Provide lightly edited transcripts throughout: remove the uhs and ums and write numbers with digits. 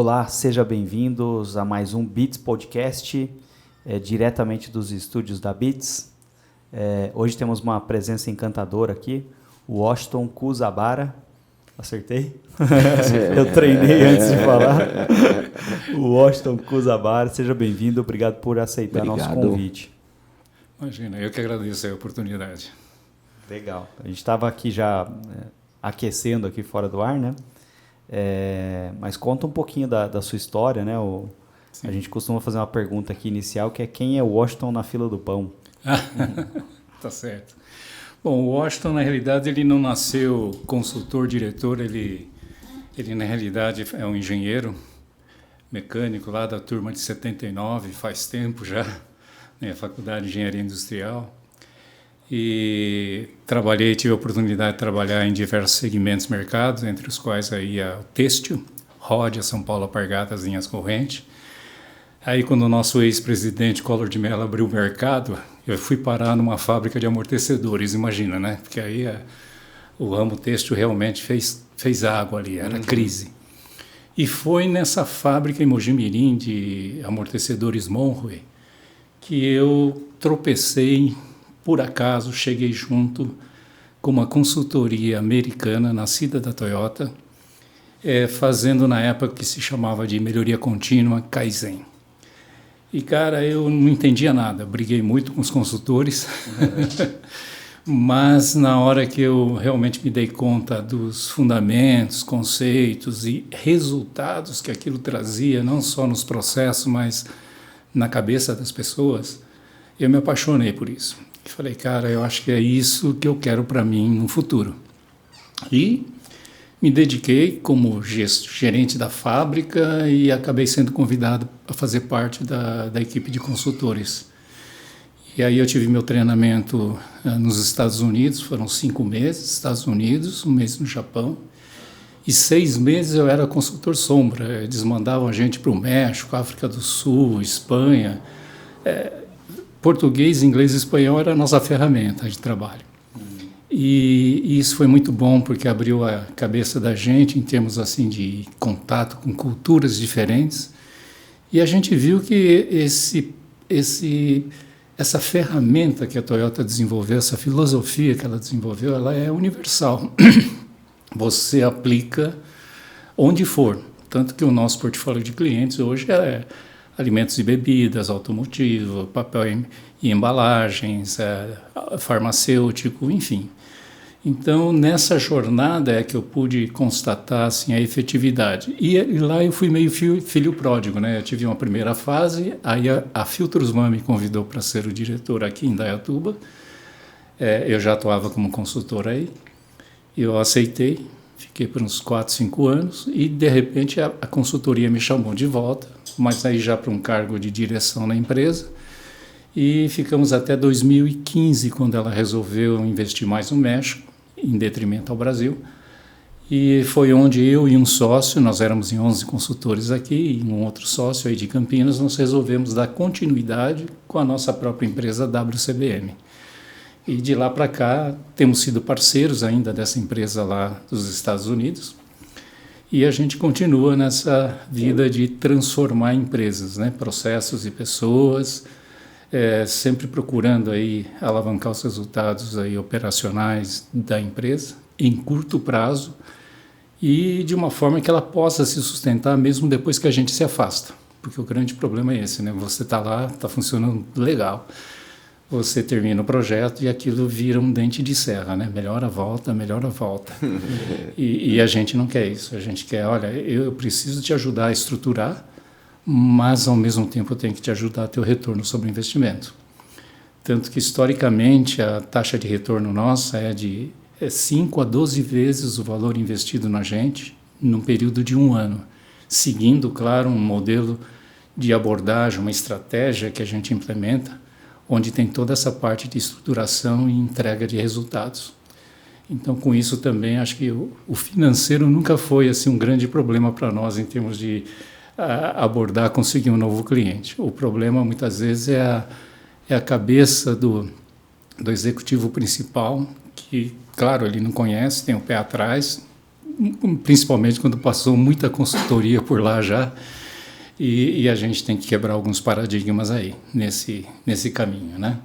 Olá, sejam bem-vindos a mais um Beats Podcast, diretamente dos estúdios da Beats. Hoje temos uma presença encantadora aqui, o Washington Kuzabara. Acertei? Eu treinei antes de falar. O Washington Kuzabara, seja bem-vindo, obrigado por aceitar nosso convite. Imagina, eu que agradeço a oportunidade. Legal. A gente estava aqui já aquecendo aqui fora do ar, né? Mas conta um pouquinho da sua história, né? A gente costuma fazer uma pergunta aqui inicial, que é quem é o Washington na fila do pão? Tá certo. Bom, o Washington, na realidade, ele não nasceu consultor, diretor, ele na realidade é um engenheiro mecânico lá da turma de 79, faz tempo já, né? Faculdade de Engenharia Industrial. E tive a oportunidade de trabalhar em diversos segmentos de mercados, entre os quais aí o têxtil, Ródia, São Paulo, Alpargatas, Linhas Correntes. Aí quando o nosso ex-presidente Collor de Mello abriu o mercado, eu fui parar numa fábrica de amortecedores, imagina, né? Porque aí o ramo têxtil realmente fez água ali, era crise. E foi nessa fábrica em Mojimirim de amortecedores Monroe que eu tropecei. Por acaso, cheguei junto com uma consultoria americana, nascida da Toyota, fazendo na época que se chamava de melhoria contínua, Kaizen. E, cara, eu não entendia nada, briguei muito com os consultores, mas na hora que eu realmente me dei conta dos fundamentos, conceitos e resultados que aquilo trazia, não só nos processos, mas na cabeça das pessoas, eu me apaixonei por isso. E falei, cara, eu acho que é isso que eu quero para mim no futuro. E me dediquei como gerente da fábrica e acabei sendo convidado a fazer parte da equipe de consultores. E aí eu tive meu treinamento nos Estados Unidos, foram 5 meses nos Estados Unidos, 1 mês no Japão. E 6 meses eu era consultor sombra, eles mandavam a gente para o México, África do Sul, Espanha. Português, inglês e espanhol era a nossa ferramenta de trabalho. E isso foi muito bom porque abriu a cabeça da gente em termos assim de contato com culturas diferentes. E a gente viu que essa ferramenta que a Toyota desenvolveu, essa filosofia que ela desenvolveu, ela é universal. Você aplica onde for. Tanto que o nosso portfólio de clientes hoje é alimentos e bebidas, automotivo, papel e embalagens, farmacêutico, enfim. Então, nessa jornada é que eu pude constatar assim, a efetividade. E lá eu fui meio filho pródigo, né? Eu tive uma primeira fase, aí a Filtrosman me convidou para ser o diretor aqui em Indaiatuba. Eu já atuava como consultor aí, eu aceitei, fiquei por uns 4, 5 anos e, de repente, a consultoria me chamou de volta, mas aí já para um cargo de direção na empresa, e ficamos até 2015, quando ela resolveu investir mais no México, em detrimento ao Brasil, e foi onde eu e um sócio, nós éramos em 11 consultores aqui, e um outro sócio aí de Campinas, nós resolvemos dar continuidade com a nossa própria empresa WCBM. E de lá para cá, temos sido parceiros ainda dessa empresa lá dos Estados Unidos, e a gente continua nessa vida de transformar empresas, né? Processos e pessoas, sempre procurando aí alavancar os resultados aí operacionais da empresa em curto prazo e de uma forma que ela possa se sustentar mesmo depois que a gente se afasta. Porque o grande problema é esse, né? Você está lá, está funcionando legal, você termina o projeto e aquilo vira um dente de serra, né? Melhora, volta. E a gente não quer isso. A gente quer, olha, eu preciso te ajudar a estruturar, mas ao mesmo tempo eu tenho que te ajudar a ter o retorno sobre o investimento. Tanto que, historicamente, a taxa de retorno nossa é de 5 a 12 vezes o valor investido na gente num período de 1 ano, seguindo, claro, um modelo de abordagem, uma estratégia que a gente implementa, onde tem toda essa parte de estruturação e entrega de resultados. Então, com isso também, acho que o financeiro nunca foi assim, um grande problema para nós em termos de abordar, conseguir um novo cliente. O problema, muitas vezes, é a cabeça do executivo principal, que, claro, ele não conhece, tem o pé atrás, principalmente quando passou muita consultoria por lá já, e a gente tem que quebrar alguns paradigmas aí, nesse caminho, né?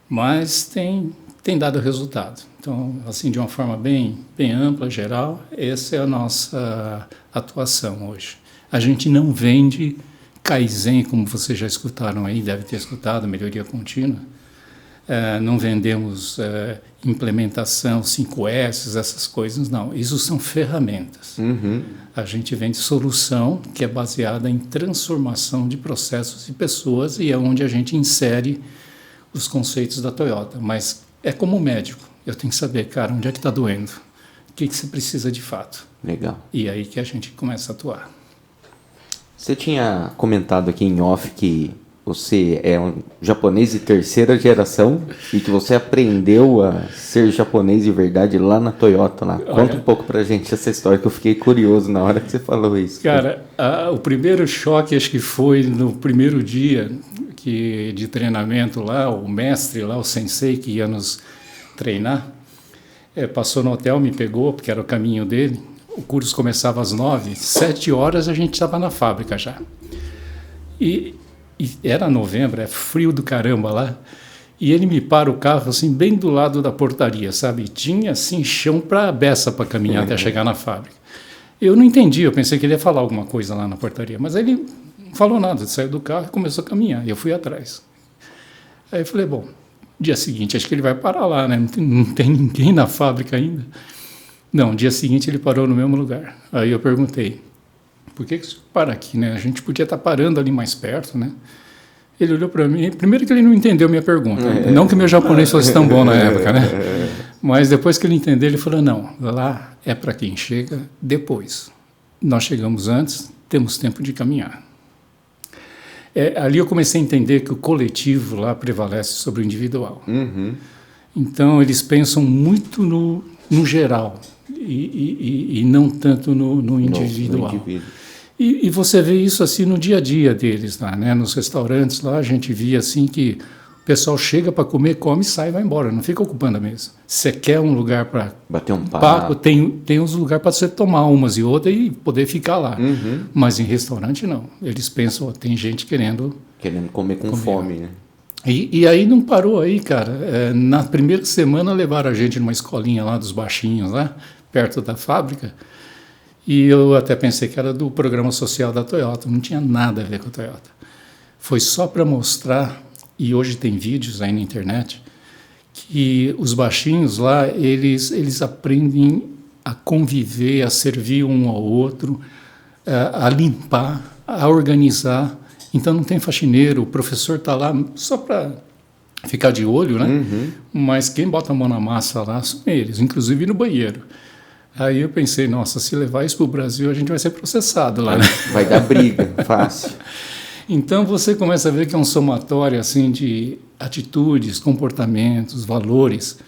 Mas tem dado resultado. Então, assim, de uma forma bem ampla, geral, essa é a nossa atuação hoje. A gente não vende Kaizen, como vocês já escutaram aí, deve ter escutado, melhoria contínua. Não vendemos implementação, 5S, essas coisas, não. Isso são ferramentas. A gente vende solução que é baseada em transformação de processos e pessoas, e é onde a gente insere os conceitos da Toyota. Mas é como médico. Eu tenho que saber, cara, onde é que está doendo? O que você precisa de fato? Legal. E aí que a gente começa a atuar. Você tinha comentado aqui em off que você é um japonês de terceira geração e que você aprendeu a ser japonês de verdade lá na Toyota. Lá. Conta um pouco pra gente essa história, que eu fiquei curioso na hora que você falou isso. Cara, o primeiro choque acho que foi no primeiro dia de treinamento lá, o mestre lá, o sensei que ia nos treinar, passou no hotel, me pegou, porque era o caminho dele. O curso começava às 9, 7 horas a gente estava na fábrica já. E era novembro, é frio do caramba lá. E ele me para o carro assim, bem do lado da portaria, sabe? Tinha assim chão para a beça para caminhar até chegar na fábrica. Eu não entendi, eu pensei que ele ia falar alguma coisa lá na portaria, mas ele não falou nada, ele saiu do carro e começou a caminhar. E eu fui atrás. Aí eu falei, bom, dia seguinte acho que ele vai parar lá, né? Não tem ninguém na fábrica ainda. Não, dia seguinte ele parou no mesmo lugar. Aí eu perguntei, por que você para aqui, né? A gente podia estar parando ali mais perto, né? Ele olhou para mim, primeiro que ele não entendeu minha pergunta. Não que meu japonês fosse tão bom na época, né? Mas depois que ele entendeu, ele falou, não, lá é para quem chega depois. Nós chegamos antes, temos tempo de caminhar. Ali eu comecei a entender que o coletivo lá prevalece sobre o individual. Então, eles pensam muito no geral e não tanto no individual. No indivíduo. E você vê isso assim no dia a dia deles lá, né? Nos restaurantes lá, a gente via assim que o pessoal chega para comer, come, sai e vai embora, não fica ocupando a mesa. Você quer um lugar para bater um papo, tem uns lugares para você tomar umas e outras e poder ficar lá. Mas em restaurante não. Eles pensam, tem gente querendo comer com fome, né? E aí não parou aí, cara. Na primeira semana levaram a gente numa escolinha lá dos baixinhos, lá perto da fábrica. E eu até pensei que era do programa social da Toyota, não tinha nada a ver com a Toyota. Foi só para mostrar, e hoje tem vídeos aí na internet, que os baixinhos lá, eles aprendem a conviver, a servir um ao outro, a limpar, a organizar. Então não tem faxineiro, o professor está lá só para ficar de olho, né? Mas quem bota a mão na massa lá são eles, inclusive no banheiro. Aí eu pensei, nossa, se levar isso para o Brasil, a gente vai ser processado lá, né? Vai dar briga, fácil. Então você começa a ver que é um somatório assim, de atitudes, comportamentos, valores,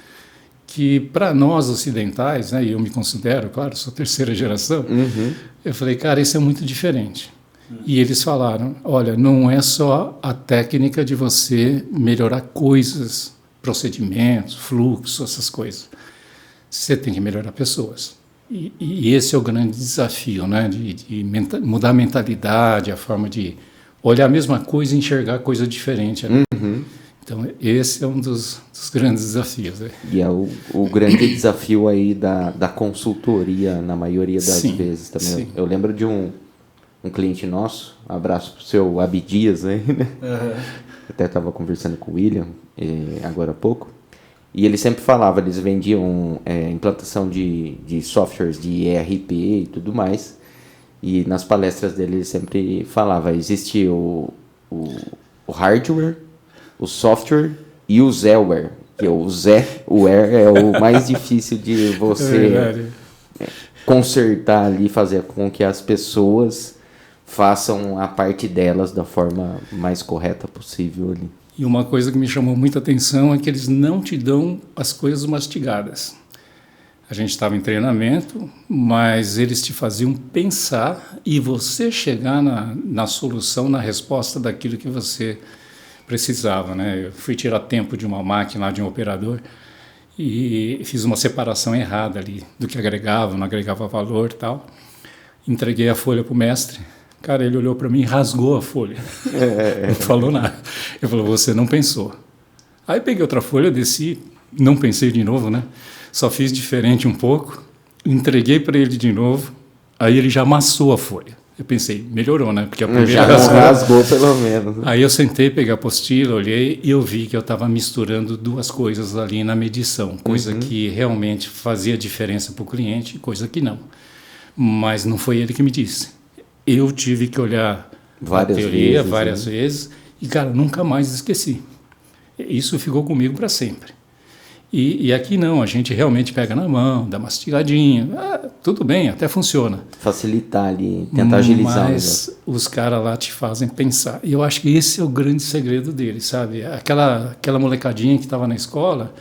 que para nós ocidentais, né, e eu me considero, claro, sou terceira geração, eu falei, cara, isso é muito diferente. E eles falaram, olha, não é só a técnica de você melhorar coisas, procedimentos, fluxo, essas coisas. Você tem que melhorar pessoas. E esse é o grande desafio, né? De mudar a mentalidade, a forma de olhar a mesma coisa e enxergar coisa diferente. Né? Então, esse é um dos grandes desafios. Né? E é o grande desafio aí da consultoria, na maioria das vezes também. Sim. Eu lembro de um cliente nosso, um abraço para o seu Abdias aí, né? Até estava conversando com o William agora há pouco. E ele sempre falava, eles vendiam implantação de softwares de ERP e tudo mais. E nas palestras dele ele sempre falava, existe o hardware, o software e o Zeware. Que o Zeware é o mais difícil de você consertar ali, fazer com que as pessoas façam a parte delas da forma mais correta possível ali. E uma coisa que me chamou muita atenção é que eles não te dão as coisas mastigadas. A gente estava em treinamento, mas eles te faziam pensar e você chegar na solução, na resposta daquilo que você precisava, né? Eu fui tirar tempo de uma máquina, de um operador, e fiz uma separação errada ali do que agregava, não agregava valor e tal. Entreguei a folha para o mestre. Cara, ele olhou para mim e rasgou a folha. Não falou nada. Ele falou, você não pensou. Aí peguei outra folha, desci, não pensei de novo, né? Só fiz diferente um pouco, entreguei para ele de novo, aí ele já amassou a folha. Eu pensei, melhorou, né? Porque a primeira já rasgou pelo menos. Aí eu sentei, peguei a apostila, olhei e eu vi que eu estava misturando duas coisas ali na medição, coisa que realmente fazia diferença para o cliente, coisa que não. Mas não foi ele que me disse. Eu tive que olhar a teoria várias vezes e, cara, nunca mais esqueci. Isso ficou comigo para sempre. E aqui não, a gente realmente pega na mão, dá mastigadinha, tudo bem, até funciona. Facilitar ali, tentar agilizar. Mas os caras lá te fazem pensar. E eu acho que esse é o grande segredo deles, sabe? Aquela molecadinha que estava na escola,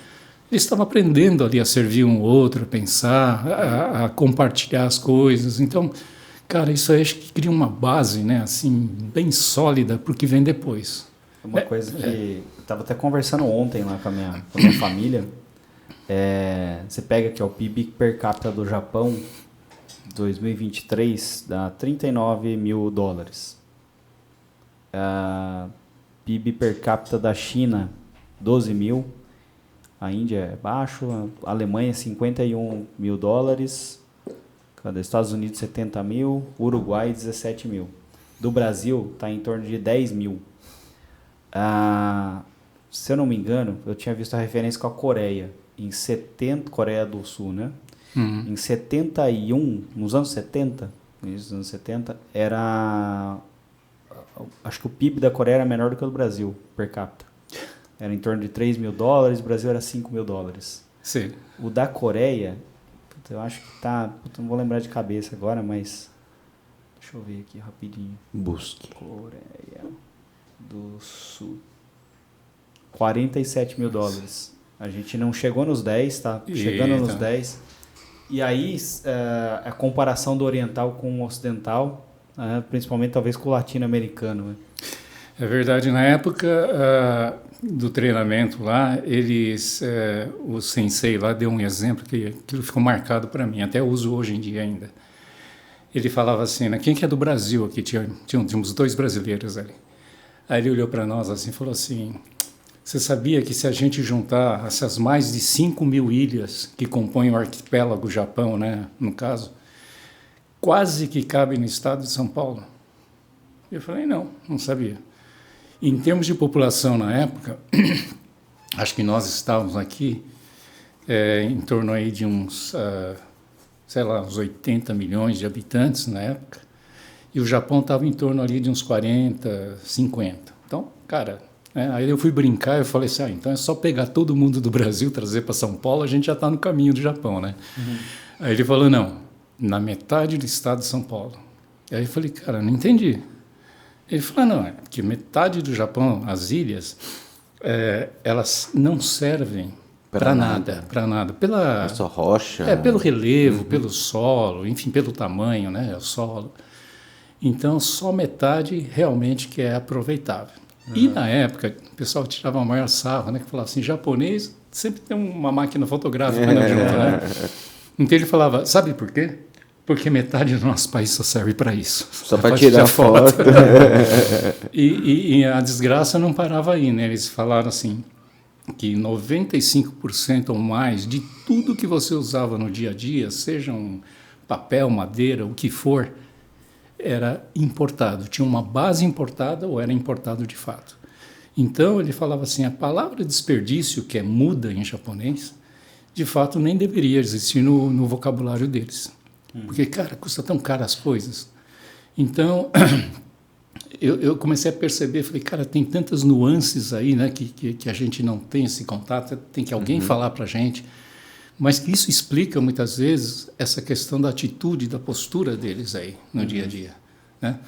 eles estavam aprendendo ali a servir um outro, a pensar, a compartilhar as coisas. Então, cara, isso aí acho que cria uma base, né, assim, bem sólida para o que vem depois. Uma coisa que eu estava até conversando ontem lá com a minha família. Você pega aqui o PIB per capita do Japão 2023 dá 39 mil dólares. PIB per capita da China 12 mil. A Índia é baixo, a Alemanha 51 mil dólares, Estados Unidos 70 mil, Uruguai 17 mil. Do Brasil está em torno de 10 mil. Se eu não me engano, eu tinha visto a referência com a Coreia, Coreia do Sul, né? Em 71, nos anos 70, acho que o PIB da Coreia era menor do que o do Brasil, per capita. Era em torno de 3 mil dólares, o Brasil era 5 mil dólares. Sim. O da Coreia, eu acho que não vou lembrar de cabeça agora, mas deixa eu ver aqui rapidinho. Busque. Coreia do Sul. 47 mil dólares. A gente não chegou nos 10, tá? Chegando nos 10. E aí, a comparação do oriental com o ocidental, principalmente talvez com o latino-americano. Né? É verdade, na época do treinamento lá, o sensei lá deu um exemplo que aquilo ficou marcado para mim, até uso hoje em dia ainda. Ele falava assim, né, quem que é do Brasil aqui? Tínhamos 2 brasileiros ali. Aí ele olhou para nós assim e falou assim, você sabia que se a gente juntar essas mais de 5 mil ilhas que compõem o arquipélago Japão, né, no caso, quase que cabe no estado de São Paulo? Eu falei, não sabia. Em termos de população na época, acho que nós estávamos aqui em torno aí de uns 80 milhões de habitantes na época, e o Japão estava em torno ali de uns 40, 50. Então, cara, aí eu fui brincar e falei assim, então é só pegar todo mundo do Brasil, trazer para São Paulo, a gente já está no caminho do Japão, né? Aí ele falou, não, na metade do estado de São Paulo. Aí eu falei, cara, não entendi. Ele falou, não, é que metade do Japão, as ilhas, elas não servem para nada. É só rocha. Pelo relevo, pelo solo, enfim, pelo tamanho, né, o solo. Então, só metade realmente que é aproveitável. E na época, o pessoal tirava o maior sarro, né, que falava assim, japonês sempre tem uma máquina fotográfica junto, né? Então ele falava, sabe por quê? Porque metade do nosso país só serve para isso. Só para tirar foto. E a desgraça não parava aí, né? Eles falaram assim, que 95% ou mais de tudo que você usava no dia a dia, seja um papel, madeira, o que for, era importado. Tinha uma base importada ou era importado de fato. Então ele falava assim, a palavra desperdício, que é muda em japonês, de fato nem deveria existir no vocabulário deles. Porque, cara, custa tão caro as coisas. Então, eu comecei a perceber, falei, cara, tem tantas nuances aí, né, que a gente não tem esse contato, tem que alguém falar para a gente, mas que isso explica, muitas vezes, essa questão da atitude, da postura deles aí, no dia a dia, né?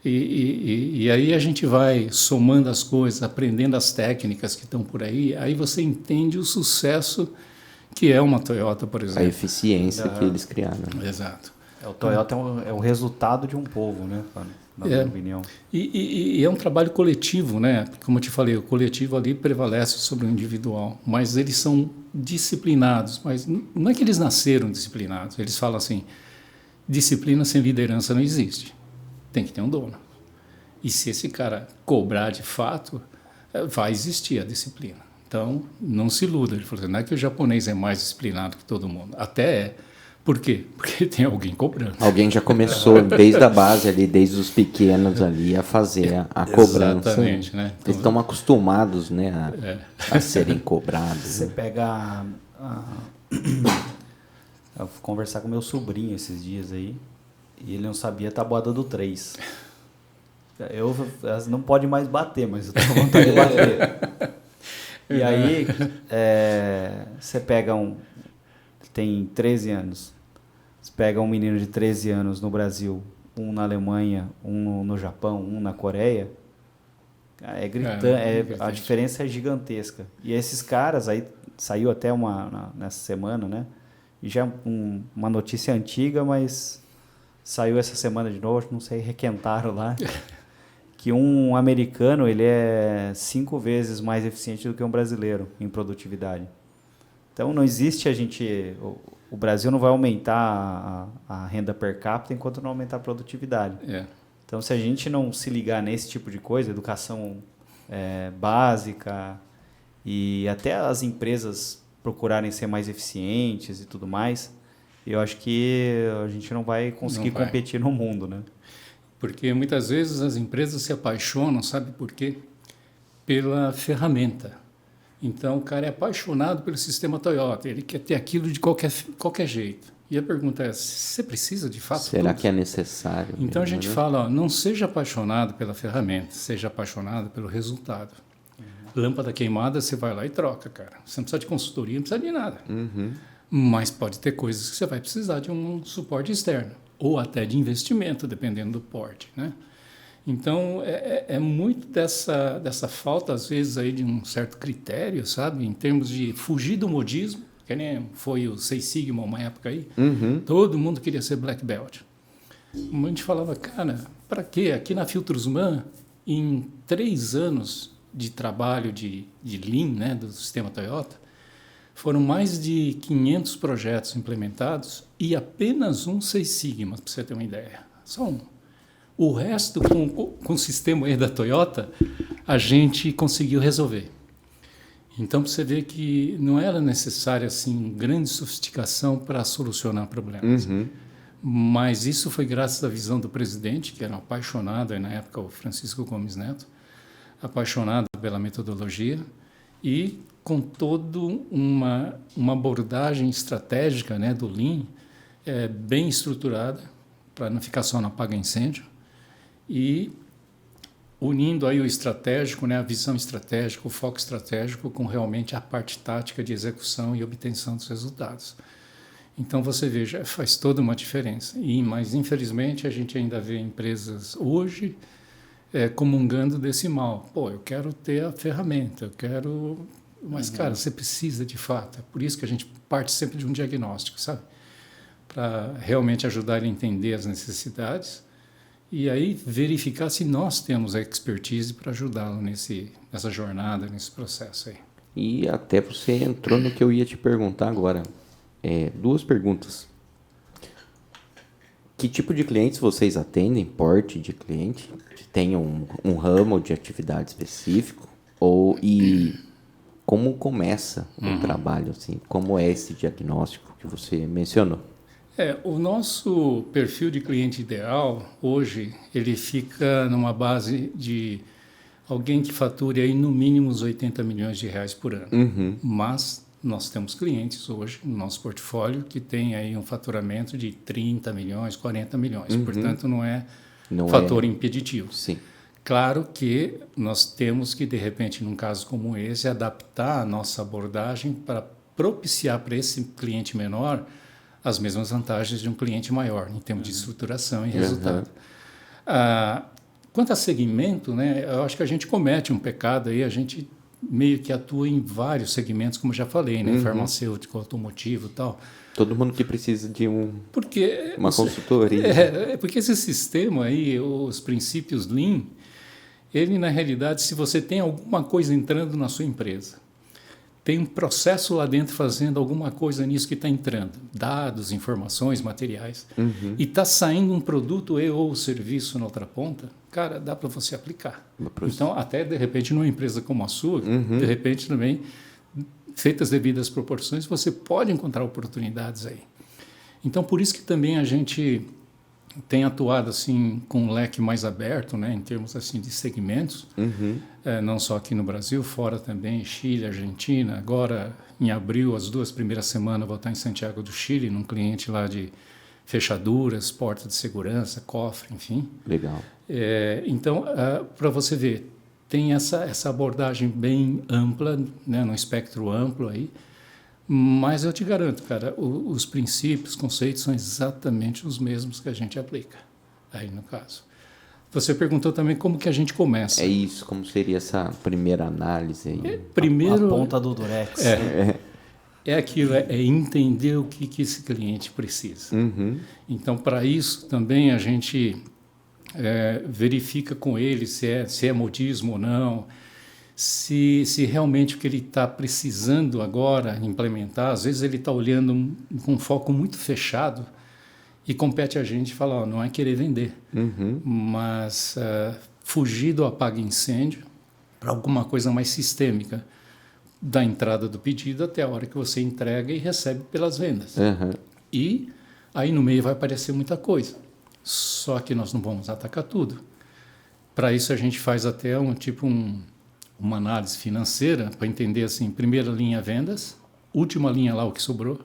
E aí a gente vai somando as coisas, aprendendo as técnicas que estão por aí você entende o sucesso que é uma Toyota, por exemplo. A eficiência que eles criaram. Exato. O Toyota é o resultado de um povo, né, na minha opinião. E é um trabalho coletivo, né? Como eu te falei, o coletivo ali prevalece sobre o individual, mas eles são disciplinados, mas não é que eles nasceram disciplinados, eles falam assim, disciplina sem liderança não existe, tem que ter um dono. E se esse cara cobrar de fato, vai existir a disciplina. Então, não se iluda. Ele falou assim, não é que o japonês é mais disciplinado que todo mundo. Até é. Por quê? Porque tem alguém cobrando. Alguém já começou desde a base ali, desde os pequenos ali, a fazer a cobrança. Exatamente, né? Então, eles estão acostumados, né, a serem cobrados. Você pega... Eu fui conversar com meu sobrinho esses dias aí, e ele não sabia a tabuada do 3. Não pode mais bater, mas eu tenho vontade de bater. E aí, você pega tem 13 anos. Você pega um menino de 13 anos no Brasil, um na Alemanha, um no Japão, um na Coreia. É gritante, a diferença é gigantesca. E esses caras, aí saiu até nessa semana, né? E já é uma notícia antiga, mas saiu essa semana de novo, não sei, requentaram lá. Que um americano ele é 5 vezes mais eficiente do que um brasileiro em produtividade. Então não existe o Brasil não vai aumentar a renda per capita enquanto não aumentar a produtividade. Então se a gente não se ligar nesse tipo de coisa, educação básica e até as empresas procurarem ser mais eficientes e tudo mais, eu acho que a gente não vai conseguir competir no mundo, né? Porque muitas vezes as empresas se apaixonam, sabe por quê? Pela ferramenta. Então o cara é apaixonado pelo sistema Toyota, ele quer ter aquilo de qualquer jeito. E a pergunta é, você precisa de fato? Será que é necessário? Então a gente fala, não seja apaixonado pela ferramenta, seja apaixonado pelo resultado. Lâmpada queimada, você vai lá e troca, cara. Você não precisa de consultoria, não precisa de nada. Mas pode ter coisas que você vai precisar de um suporte externo. Ou até de investimento, dependendo do porte, né? Então, é muito dessa falta, às vezes, aí de um certo critério, sabe? Em termos de fugir do modismo, que nem foi o Seis Sigma uma época aí. Todo mundo queria ser Black Belt. A gente falava, cara, para quê? Aqui na Filtrosman, em 3 anos de trabalho de Lean, né, do sistema Toyota, foram mais de 500 projetos implementados e apenas um Seis Sigma, para você ter uma ideia. Só um. O resto, com o sistema aí da Toyota, a gente conseguiu resolver. Então, você vê que não era necessária assim, grande sofisticação para solucionar problemas. Mas isso foi graças à visão do presidente, que era um apaixonado, aí na época o Francisco Gomes Neto, apaixonado pela metodologia e com toda uma abordagem estratégica, né, do Lean, bem estruturada, para não ficar só no apaga-incêndio, e unindo aí o estratégico, né, a visão estratégica, o foco estratégico, com realmente a parte tática de execução e obtenção dos resultados. Então, você veja, faz toda uma diferença. Mas, infelizmente, a gente ainda vê empresas hoje comungando desse mal. Pô, eu quero ter a ferramenta, eu quero... Mas, cara, você precisa de fato. É por isso que a gente parte sempre de um diagnóstico, sabe? Para realmente ajudar a entender as necessidades e aí verificar se nós temos a expertise para ajudá-lo nessa jornada, nesse processo aí. E até você entrou no que eu ia te perguntar agora. 2 perguntas. Que tipo de clientes vocês atendem? Porte de cliente? Que tenham um ramo de atividade específico? E como começa o trabalho? Assim? Como é esse diagnóstico que você mencionou? O nosso perfil de cliente ideal, hoje, ele fica numa base de alguém que fature aí no mínimo uns 80 milhões de reais por ano. Mas nós temos clientes hoje no nosso portfólio que tem aí um faturamento de 30 milhões, 40 milhões. Portanto, não é fator impeditivo. Sim. Claro que nós temos que, de repente, num caso como esse, adaptar a nossa abordagem para propiciar para esse cliente menor as mesmas vantagens de um cliente maior, em termos de estruturação e resultado. Quanto a segmento, né, eu acho que a gente comete um pecado aí, a gente meio que atua em vários segmentos, como eu já falei, né? Farmacêutico, automotivo e tal. Todo mundo que precisa de uma consultoria. Porque esse sistema aí, os princípios Lean, ele na realidade, se você tem alguma coisa entrando na sua empresa, tem um processo lá dentro fazendo alguma coisa nisso que está entrando, dados, informações, materiais, e está saindo um produto ou serviço na outra ponta, cara, dá para você aplicar. Então, até de repente, numa empresa como a sua, de repente também, feitas devidas proporções, você pode encontrar oportunidades aí. Então, por isso que também a gente tem atuado assim com um leque mais aberto, né, em termos assim de segmentos, não só aqui no Brasil, fora também, Chile, Argentina. Agora, em abril, as 2 primeiras semanas, eu vou estar em Santiago do Chile, num cliente lá de fechaduras, porta de segurança, cofre, enfim. Legal. Então, para você ver, tem essa abordagem bem ampla, né, num espectro amplo aí. Mas eu te garanto, cara, os princípios, os conceitos são exatamente os mesmos que a gente aplica, aí no caso. Você perguntou também como que a gente começa. É isso, como seria essa primeira análise aí? A ponta do Durex. É aquilo, é entender o que esse cliente precisa. Então, para isso também a gente verifica com ele se é modismo ou não, se realmente o que ele está precisando agora implementar, às vezes ele está olhando com um foco muito fechado e compete a gente falar, não é querer vender, mas fugir do apaga-incêndio para alguma coisa mais sistêmica, da entrada do pedido até a hora que você entrega e recebe pelas vendas. E aí no meio vai aparecer muita coisa, só que nós não vamos atacar tudo. Para isso a gente faz até uma análise financeira para entender assim, primeira linha vendas, última linha lá o que sobrou,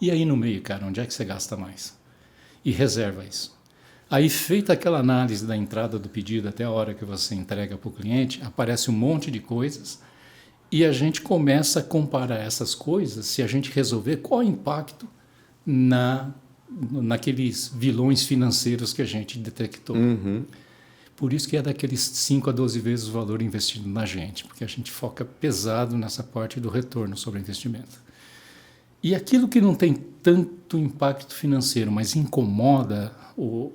e aí no meio, cara, onde é que você gasta mais? E reserva isso. Aí, feita aquela análise da entrada do pedido até a hora que você entrega para o cliente, aparece um monte de coisas e a gente começa a comparar essas coisas, se a gente resolver, qual o impacto naqueles vilões financeiros que a gente detectou. Por isso que é daqueles 5 a 12 vezes o valor investido na gente, porque a gente foca pesado nessa parte do retorno sobre o investimento. E aquilo que não tem tanto impacto financeiro, mas incomoda o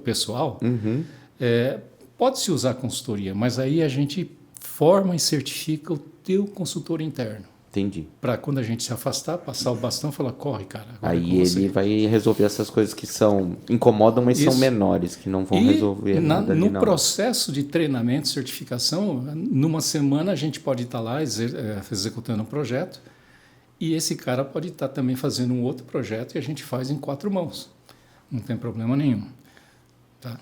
pessoal, pode-se usar consultoria, mas aí a gente forma e certifica o teu consultor interno. Entendi. Para quando a gente se afastar, passar o bastão e falar, corre, cara. Aí ele vai resolver essas coisas que incomodam, mas são menores, que não vão resolver nada ali, no processo de treinamento, certificação, numa semana a gente pode estar lá executando um projeto e esse cara pode estar também fazendo um outro projeto e a gente faz em 4 mãos. Não tem problema nenhum. Tá?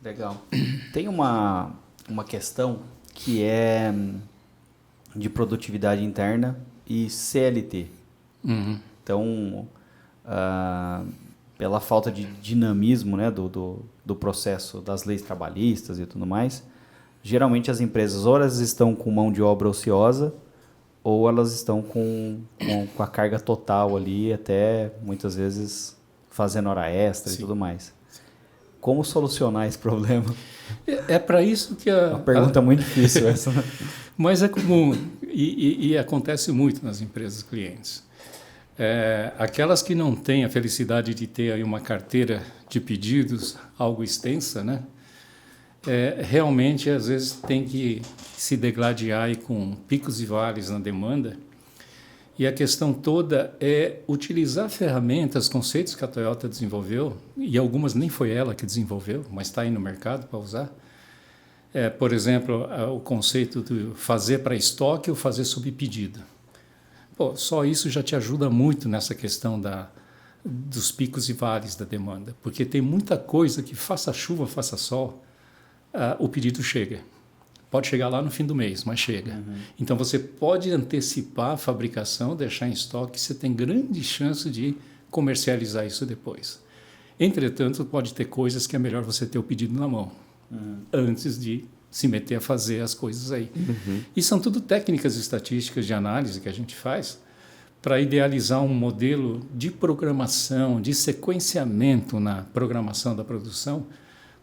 Legal. Tem uma questão que é de produtividade interna e CLT. Então, pela falta de dinamismo, né, do processo das leis trabalhistas e tudo mais, geralmente as empresas ou elas estão com mão de obra ociosa ou elas estão com a carga total ali, até muitas vezes fazendo hora extra. Sim. E tudo mais. Como solucionar esse problema? É para isso que uma pergunta muito difícil essa. Mas é comum e acontece muito nas empresas clientes. Aquelas que não têm a felicidade de ter aí uma carteira de pedidos algo extensa, né? Realmente às vezes tem que se degladiar aí com picos e vales na demanda. E a questão toda é utilizar ferramentas, conceitos que a Toyota desenvolveu, e algumas nem foi ela que desenvolveu, mas está aí no mercado para usar. Por exemplo, o conceito de fazer para estoque ou fazer sob pedido. Só isso já te ajuda muito nessa questão dos picos e vales da demanda, porque tem muita coisa que faça chuva, faça sol, o pedido chega. Pode chegar lá no fim do mês, mas chega. Então, você pode antecipar a fabricação, deixar em estoque, você tem grande chance de comercializar isso depois. Entretanto, pode ter coisas que é melhor você ter o pedido na mão, antes de se meter a fazer as coisas aí. E são tudo técnicas estatísticas de análise que a gente faz para idealizar um modelo de programação, de sequenciamento na programação da produção,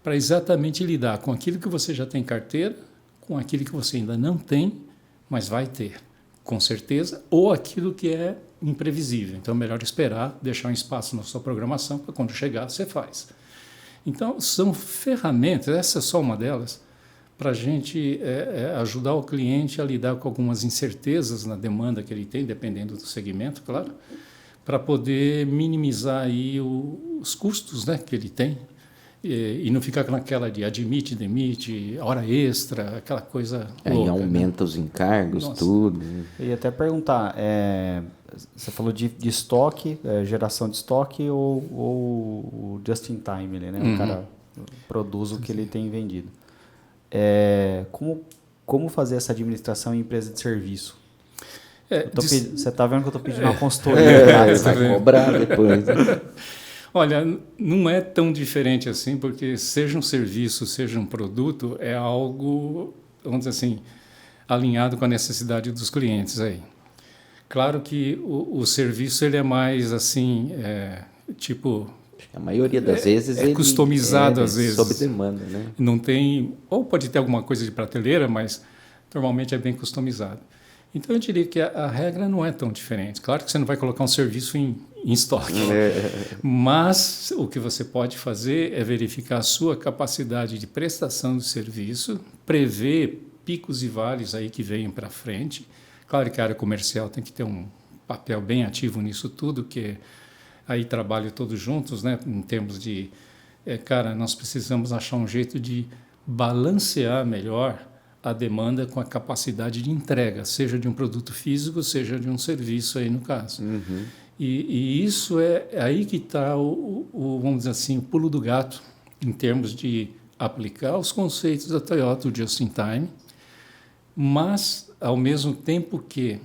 para exatamente lidar com aquilo que você já tem em carteira, com aquilo que você ainda não tem, mas vai ter, com certeza, ou aquilo que é imprevisível. Então é melhor esperar, deixar um espaço na sua programação para quando chegar você faz. Então são ferramentas, essa é só uma delas, para a gente ajudar o cliente a lidar com algumas incertezas na demanda que ele tem, dependendo do segmento, claro, para poder minimizar aí os custos, né, que ele tem e não ficar naquela de admite, demite, hora extra, aquela coisa louca. Aí aumenta, né, os encargos, nossa, tudo. Eu ia até perguntar, você falou de estoque, geração de estoque ou just in time, né? O cara produz o que ele tem vendido. Como fazer essa administração em empresa de serviço? Você está vendo que eu estou pedindo uma consultoria. Vai cobrar depois. Né? Olha, não é tão diferente assim, porque seja um serviço, seja um produto, é algo, vamos dizer assim, alinhado com a necessidade dos clientes aí. Claro que o serviço ele é mais assim, tipo... A maioria das vezes ele customizado às vezes. Sob demanda, né? Não tem, ou pode ter alguma coisa de prateleira, mas normalmente é bem customizado. Então eu diria que a regra não é tão diferente. Claro que você não vai colocar um serviço em estoque, mas o que você pode fazer é verificar a sua capacidade de prestação de serviço, prever picos e vales aí que venham para frente. Claro que a área comercial tem que ter um papel bem ativo nisso tudo, que aí trabalham todos juntos, né, em termos de, nós precisamos achar um jeito de balancear melhor a demanda com a capacidade de entrega, seja de um produto físico, seja de um serviço aí no caso. Uhum. E isso é aí que está vamos dizer assim, o pulo do gato em termos de aplicar os conceitos da Toyota, o Just in Time, mas ao mesmo tempo que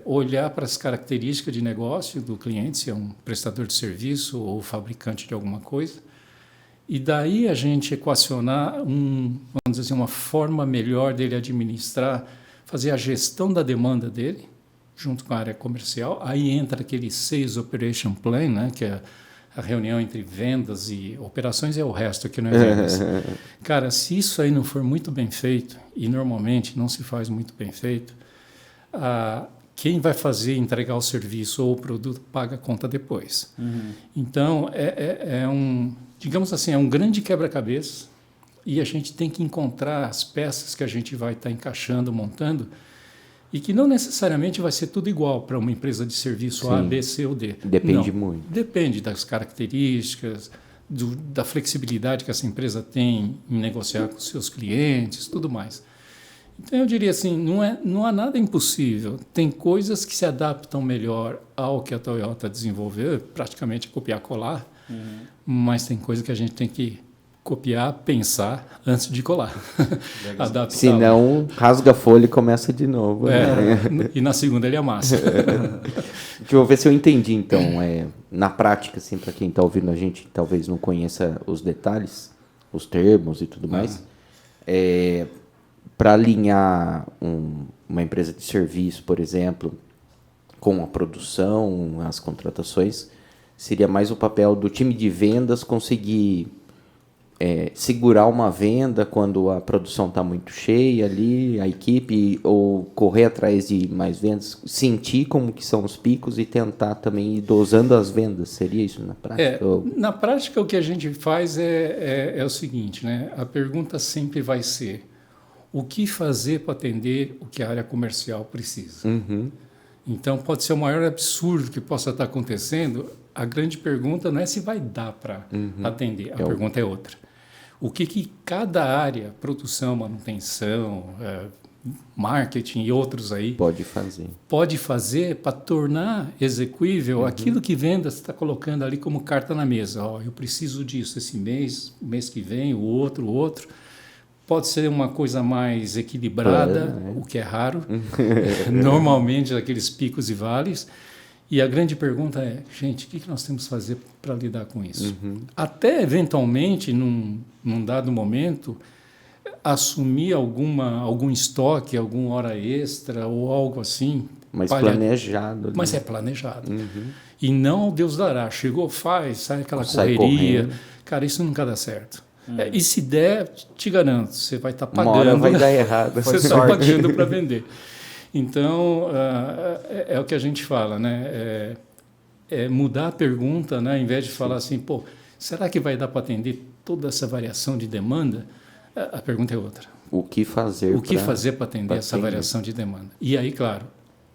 olhar para as características de negócio do cliente, se é um prestador de serviço ou fabricante de alguma coisa, e daí a gente equacionar vamos dizer assim, uma forma melhor dele administrar, fazer a gestão da demanda dele, junto com a área comercial. Aí entra aquele Sales Operation Plan, né, que é a reunião entre vendas e operações, é o resto que não é vendas. Cara, se isso aí não for muito bem feito, e normalmente não se faz muito bem feito, quem vai entregar o serviço ou o produto paga a conta depois. Uhum. Então, digamos assim, é um grande quebra-cabeça e a gente tem que encontrar as peças que a gente vai estar encaixando, montando, e que não necessariamente vai ser tudo igual para uma empresa de serviço. Sim. A, B, C ou D. Depende muito. Depende das características, da flexibilidade que essa empresa tem em negociar com seus clientes, tudo mais. Então, eu diria assim, não há nada impossível. Tem coisas que se adaptam melhor ao que a Toyota desenvolveu, praticamente copiar-colar, mas tem coisas que a gente tem que copiar, pensar antes de colar. Adaptar. Se não, rasga a folha e começa de novo. E na segunda ele amassa. Deixa eu ver se eu entendi, então. Na prática, assim, para quem está ouvindo a gente, talvez não conheça os detalhes, os termos e tudo mais, para alinhar uma empresa de serviço, por exemplo, com a produção, as contratações, seria mais o papel do time de vendas conseguir segurar uma venda quando a produção está muito cheia ali, a equipe, ou correr atrás de mais vendas, sentir como que são os picos e tentar também ir dosando as vendas. Seria isso na prática? Na prática, o que a gente faz é o seguinte, né? A pergunta sempre vai ser: o que fazer para atender o que a área comercial precisa? Uhum. Então, pode ser o maior absurdo que possa estar acontecendo. A grande pergunta não é se vai dar para atender. A pergunta é outra. O que cada área, produção, manutenção, marketing e outros aí... Pode fazer para tornar execuível aquilo que vendas está colocando ali como carta na mesa. Eu preciso disso esse mês, o mês que vem, o outro... Pode ser uma coisa mais equilibrada, o que é raro. Normalmente, aqueles picos e vales. E a grande pergunta é, gente, o que nós temos que fazer para lidar com isso? Até, eventualmente, num dado momento, assumir algum estoque, alguma hora extra ou algo assim. Mas planejado. Mas é planejado. E não ao Deus dará. Chegou, sai aquela correria. Cara, isso nunca dá certo. E se der, te garanto, você vai estar pagando. Uma hora vai dar errado. Você está pagando para vender. Então, é o que a gente fala, né? É mudar a pergunta, né? Ao invés de falar assim, pô, será que vai dar para atender toda essa variação de demanda? A pergunta é outra. O que fazer para atender essa variação de demanda? E aí, claro,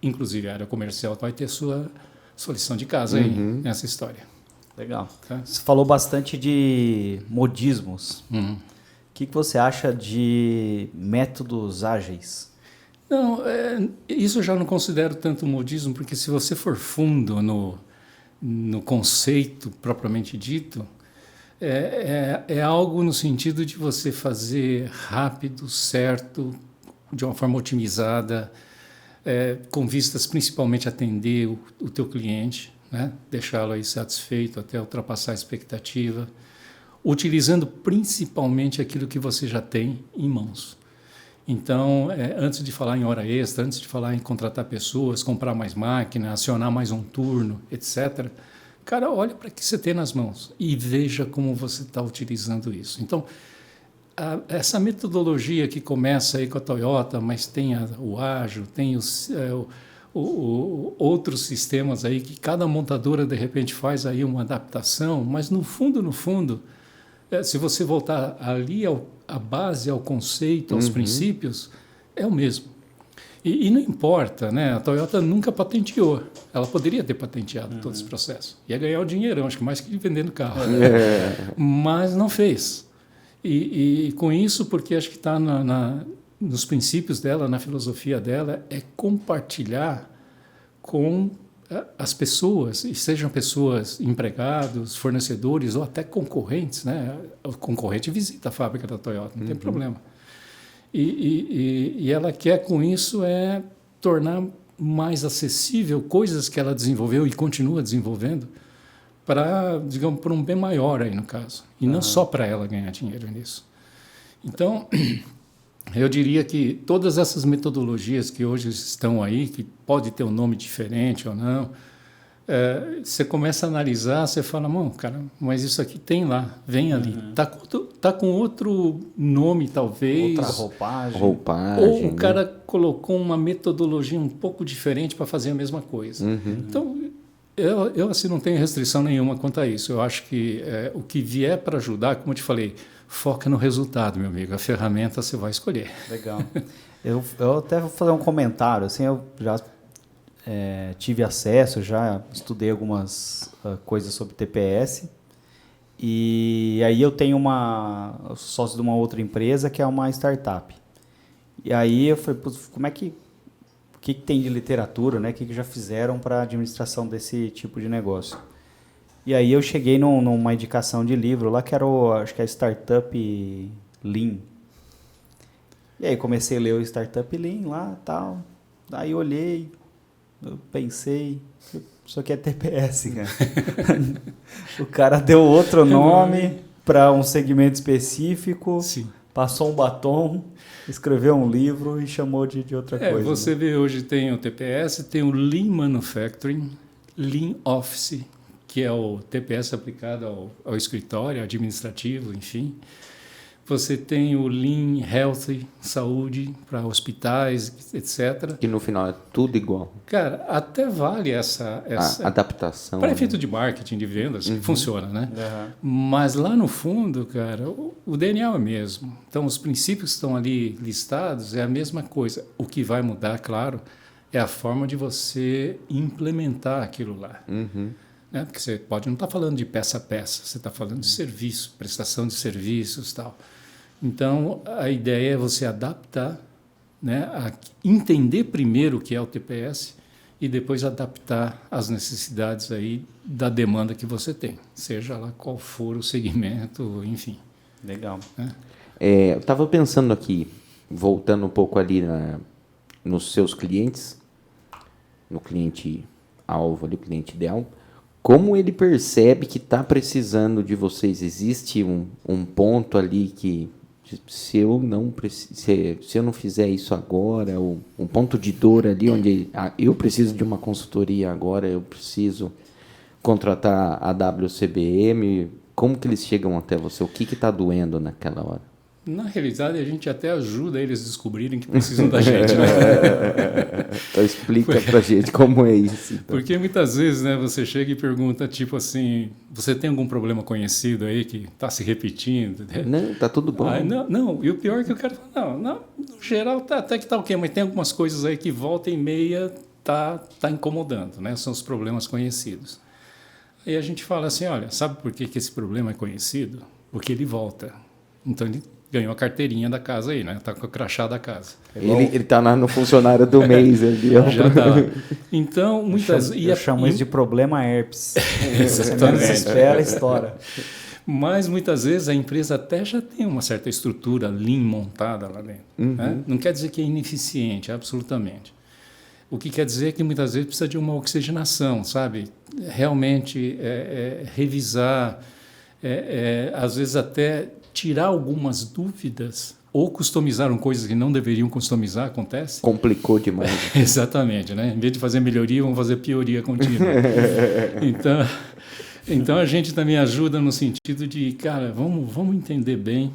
inclusive a área comercial vai ter sua lição de casa aí nessa história. Legal. Você falou bastante de modismos. O que você acha de métodos ágeis? Não, isso eu já não considero tanto modismo, porque se você for fundo no conceito propriamente dito, é algo no sentido de você fazer rápido, certo, de uma forma otimizada, com vistas principalmente a atender o teu cliente, né? Deixá-lo aí satisfeito até ultrapassar a expectativa, utilizando principalmente aquilo que você já tem em mãos. Então, antes de falar em hora extra, antes de falar em contratar pessoas, comprar mais máquina, acionar mais um turno, etc., cara, olha para o que você tem nas mãos e veja como você está utilizando isso. Então, essa metodologia que começa aí com a Toyota, mas tem o ágil, tem outros sistemas aí que cada montadora de repente faz aí uma adaptação, mas no fundo, se você voltar ali à base, ao conceito, aos princípios, é o mesmo. E não importa, né? A Toyota nunca patenteou. Ela poderia ter patenteado todo esse processo. Ia ganhar o dinheirão, acho que mais que vendendo carro. Mas não fez. E com isso, porque acho que está nos princípios dela, na filosofia dela, é compartilhar com as pessoas, e sejam pessoas, empregados, fornecedores ou até concorrentes, né? O concorrente visita a fábrica da Toyota, não tem problema. E ela quer com isso tornar mais acessível coisas que ela desenvolveu e continua desenvolvendo para, digamos, para um bem maior aí no caso, e não só para ela ganhar dinheiro nisso. Então, eu diria que todas essas metodologias que hoje estão aí, que pode ter um nome diferente ou não, você começa a analisar, você fala, cara, mas isso aqui tem lá, vem ali. Tá com outro nome, talvez. Outra roupagem. Ou o cara colocou uma metodologia um pouco diferente para fazer a mesma coisa. Então, eu assim, não tenho restrição nenhuma quanto a isso. Eu acho que o que vier para ajudar, como eu te falei, foca no resultado, meu amigo. A ferramenta você vai escolher. Legal. Eu até vou fazer um comentário. Assim, eu já tive acesso, já estudei algumas coisas sobre TPS. E aí eu tenho eu sou sócio de uma outra empresa que é uma startup. E aí eu falei, como é que... O que tem de literatura, né? O que já fizeram para a administração desse tipo de negócio? E aí eu cheguei numa indicação de livro lá que era acho que é Startup Lean. E aí comecei a ler o Startup Lean lá e tal. Aí eu olhei, eu pensei, isso aqui é TPS, cara. O cara deu outro nome para um segmento específico, Sim. Passou um batom, escreveu um livro e chamou de outra coisa. Você vê hoje tem o TPS, tem o Lean Manufacturing, Lean Office, que é o TPS aplicado ao escritório, administrativo, enfim. Você tem o Lean Health, saúde, para hospitais, etc. Que no final é tudo igual. Cara, até vale essa adaptação. Para efeito de marketing, de vendas, que funciona, né? Mas lá no fundo, cara, o DNA é o mesmo. Então, os princípios que estão ali listados é a mesma coisa. O que vai mudar, claro, é a forma de você implementar aquilo lá. Né? Porque você pode não estar falando de peça a peça, você está falando de serviço, prestação de serviços e tal. Então, a ideia é você adaptar, né, a entender primeiro o que é o TPS e depois adaptar às necessidades aí da demanda que você tem, seja lá qual for o segmento, enfim. Legal. Eu estava pensando aqui, voltando um pouco ali nos seus clientes, no cliente alvo, ali, o cliente ideal, como ele percebe que está precisando de vocês? Existe um ponto ali que, se eu não fizer isso agora, ou um ponto de dor ali onde eu preciso de uma consultoria agora, eu preciso contratar a WCBM, Como que eles chegam até você? O que está doendo naquela hora? Na realidade, a gente até ajuda eles a descobrirem que precisam da gente, né? Então explica pra gente como é isso. Então. Porque muitas vezes, né, você chega e pergunta, tipo assim, você tem algum problema conhecido aí que está se repetindo? Não, tá tudo bom. Não, e o pior é que o cara fala, não, no geral tá, até que tá ok, mas tem algumas coisas aí que volta e meia tá incomodando, né? São os problemas conhecidos. Aí a gente fala assim, olha, sabe por que esse problema é conhecido? Porque ele volta. Então ele ganhou a carteirinha da casa aí, né? Tá com o crachá da casa. Ele tá no funcionário do mês ali. Já tá. Então, muitas vezes... Eu chamo isso de problema herpes. Você menos espera, estoura. Mas muitas vezes a empresa até já tem uma certa estrutura lean montada lá dentro. Né? Não quer dizer que é ineficiente, absolutamente. O que quer dizer é que muitas vezes precisa de uma oxigenação, sabe? Realmente revisar, às vezes até tirar algumas dúvidas ou customizaram coisas que não deveriam customizar, acontece? Complicou demais. Exatamente, né? Em vez de fazer melhoria, vamos fazer pioria contínua. Então a gente também ajuda no sentido de, cara, vamos entender bem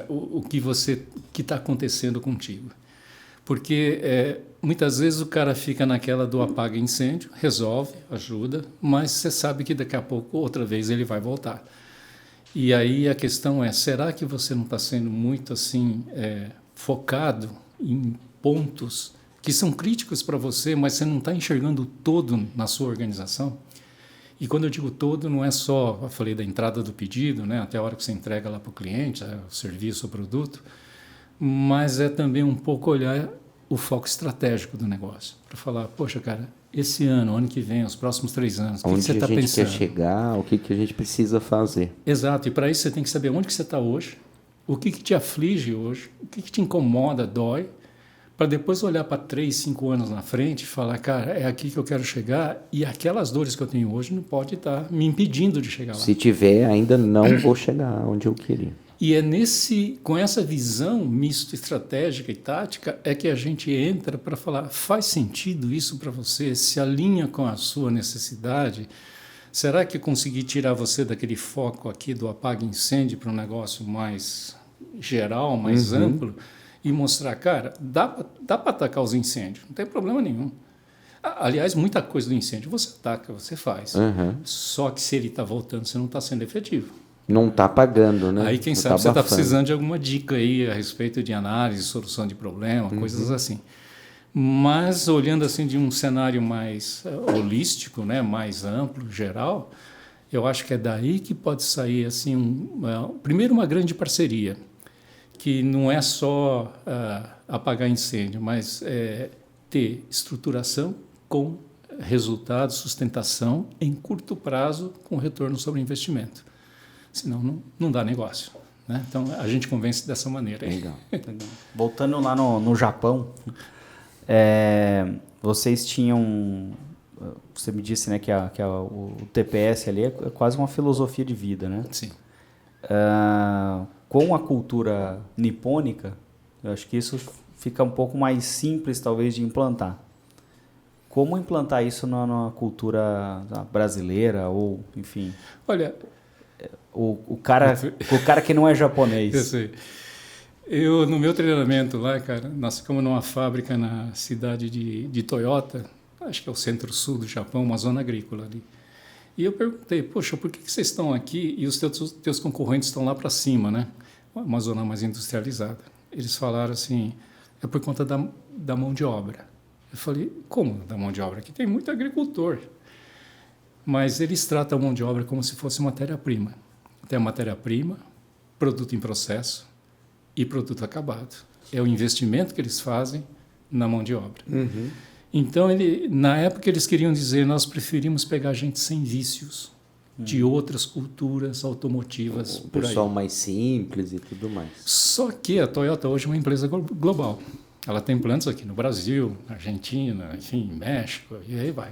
o que está acontecendo contigo. Porque muitas vezes o cara fica naquela do apaga incêndio, resolve, ajuda, mas você sabe que daqui a pouco, outra vez, ele vai voltar. E aí a questão é, será que você não está sendo muito assim focado em pontos que são críticos para você, mas você não está enxergando o todo na sua organização? E quando eu digo todo, não é só, eu falei da entrada do pedido, né, até a hora que você entrega lá para o cliente, o serviço, o produto, mas é também um pouco olhar o foco estratégico do negócio, para falar, poxa, cara, esse ano que vem, os próximos 3 anos, o que você está pensando? Onde a gente quer chegar, o que a gente precisa fazer. Exato, e para isso você tem que saber onde que você está hoje, o que te aflige hoje, o que te incomoda, dói, para depois olhar para 3, 5 anos na frente e falar, cara, é aqui que eu quero chegar e aquelas dores que eu tenho hoje não pode estar me impedindo de chegar lá. Se tiver, ainda não vou chegar onde eu queria. E é com essa visão misto estratégica e tática é que a gente entra para falar, faz sentido isso para você? Se alinha com a sua necessidade? Será que conseguir tirar você daquele foco aqui do apaga incêndio para um negócio mais geral, mais amplo e mostrar, cara, dá para atacar os incêndios, não tem problema nenhum. Aliás, muita coisa do incêndio você ataca, você faz. Só que se ele está voltando, você não está sendo efetivo. Não está pagando, né? Aí, quem sabe, você está precisando de alguma dica aí a respeito de análise, solução de problema, coisas assim. Mas, olhando assim de um cenário mais holístico, né, mais amplo, geral, eu acho que é daí que pode sair assim, primeiro, uma grande parceria, que não é só apagar incêndio, mas ter estruturação com resultado, sustentação em curto prazo com retorno sobre investimento. Senão não dá negócio. Né? Então, a gente convence dessa maneira. Legal. Voltando lá no Japão, vocês tinham... Você me disse, né, que o TPS ali é quase uma filosofia de vida, né? Sim. Com a cultura nipônica, eu acho que isso fica um pouco mais simples, talvez, de implantar. Como implantar isso na cultura brasileira ou, enfim... Olha... O cara que não é japonês. Eu sei. No meu treinamento lá, cara, nós ficamos numa fábrica na cidade de Toyota, acho que é o centro-sul do Japão, uma zona agrícola ali. E eu perguntei, poxa, por que vocês estão aqui e os teus concorrentes estão lá para cima, né? Uma zona mais industrializada. Eles falaram assim, é por conta da mão de obra. Eu falei, como da mão de obra? Aqui tem muito agricultor. Mas eles tratam a mão de obra como se fosse matéria-prima. Tem a matéria-prima, produto em processo e produto acabado. É o investimento que eles fazem na mão de obra. Então, na época, eles queriam dizer, nós preferimos pegar gente sem vícios de outras culturas automotivas. O pessoal mais simples e tudo mais. Só que a Toyota hoje é uma empresa global. Ela tem plantas aqui no Brasil, na Argentina, enfim, México, e aí vai.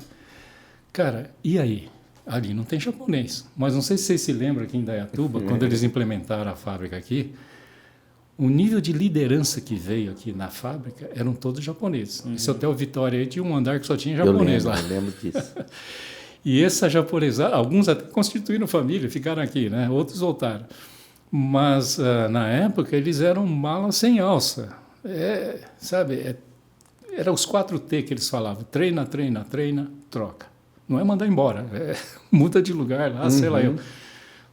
Cara, e aí? Ali não tem japonês. Mas não sei se vocês se lembram aqui em Indaiatuba, quando eles implementaram a fábrica aqui, o nível de liderança que veio aqui na fábrica eram todos japoneses. Esse Hotel Vitória aí tinha um andar que só tinha japonês lá. Eu lembro disso. E essa japonesada, alguns até constituíram família, ficaram aqui, né? Outros voltaram. Mas, na época, eles eram mala sem alça. Sabe, era os 4T que eles falavam. Treina, treina, treina, troca. Não é mandar embora, muda de lugar lá, sei lá eu.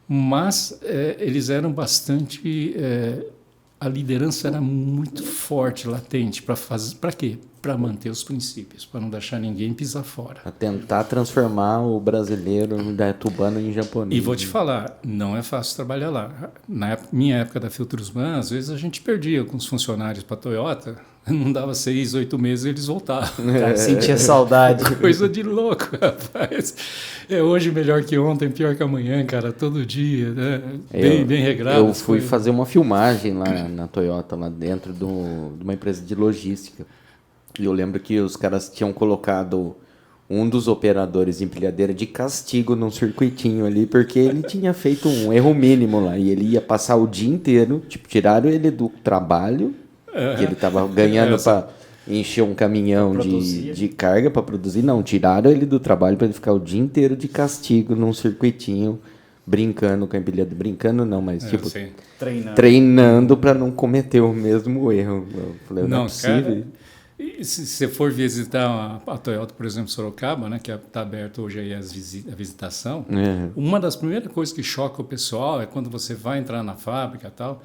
Mas eles eram bastante... a liderança era muito forte, latente. Para quê? Para manter os princípios, para não deixar ninguém pisar fora. Para tentar transformar o brasileiro da tubano em japonês. E vou te falar, não é fácil trabalhar lá. Na minha época da Filtrosman, às vezes a gente perdia alguns funcionários para a Toyota, não dava 6, 8 meses e eles voltavam. Cara, sentia saudade. Coisa de louco, rapaz. É hoje melhor que ontem, pior que amanhã, cara, todo dia, né? Bem regrado. Eu fui fazer uma filmagem lá na Toyota, lá dentro de uma empresa de logística. E eu lembro que os caras tinham colocado um dos operadores de empilhadeira de castigo num circuitinho ali, porque ele tinha feito um erro mínimo lá. E ele ia passar o dia inteiro, tipo, tiraram ele do trabalho, que ele estava ganhando para encher um caminhão de carga para produzir. Não, tiraram ele do trabalho para ele ficar o dia inteiro de castigo num circuitinho, brincando com a empilhadeira. Brincando não, mas tipo... Treinando para não cometer o mesmo erro. Eu falei, não é possível. Cara, e se você for visitar a Toyota, por exemplo, Sorocaba, né, que está aberto hoje aí a visitação, uma das primeiras coisas que choca o pessoal é quando você vai entrar na fábrica e tal,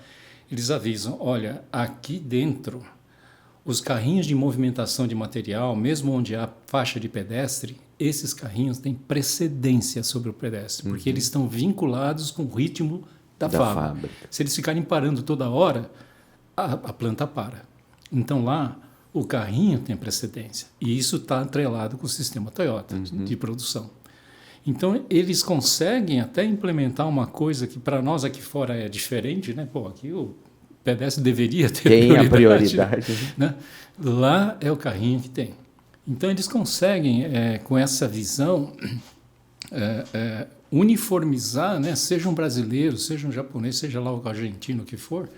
eles avisam, olha, aqui dentro, os carrinhos de movimentação de material, mesmo onde há faixa de pedestre, esses carrinhos têm precedência sobre o pedestre, porque eles estão vinculados com o ritmo da fábrica. Se eles ficarem parando toda hora, a planta para. Então lá, o carrinho tem precedência. E isso está atrelado com o sistema Toyota de produção. Então, eles conseguem até implementar uma coisa que para nós aqui fora é diferente, né? Pô, aqui o pedestre deveria ter prioridade. Né? Lá é o carrinho que tem. Então, eles conseguem, com essa visão, uniformizar, né? Seja um brasileiro, seja um japonês, seja lá o argentino, o que for.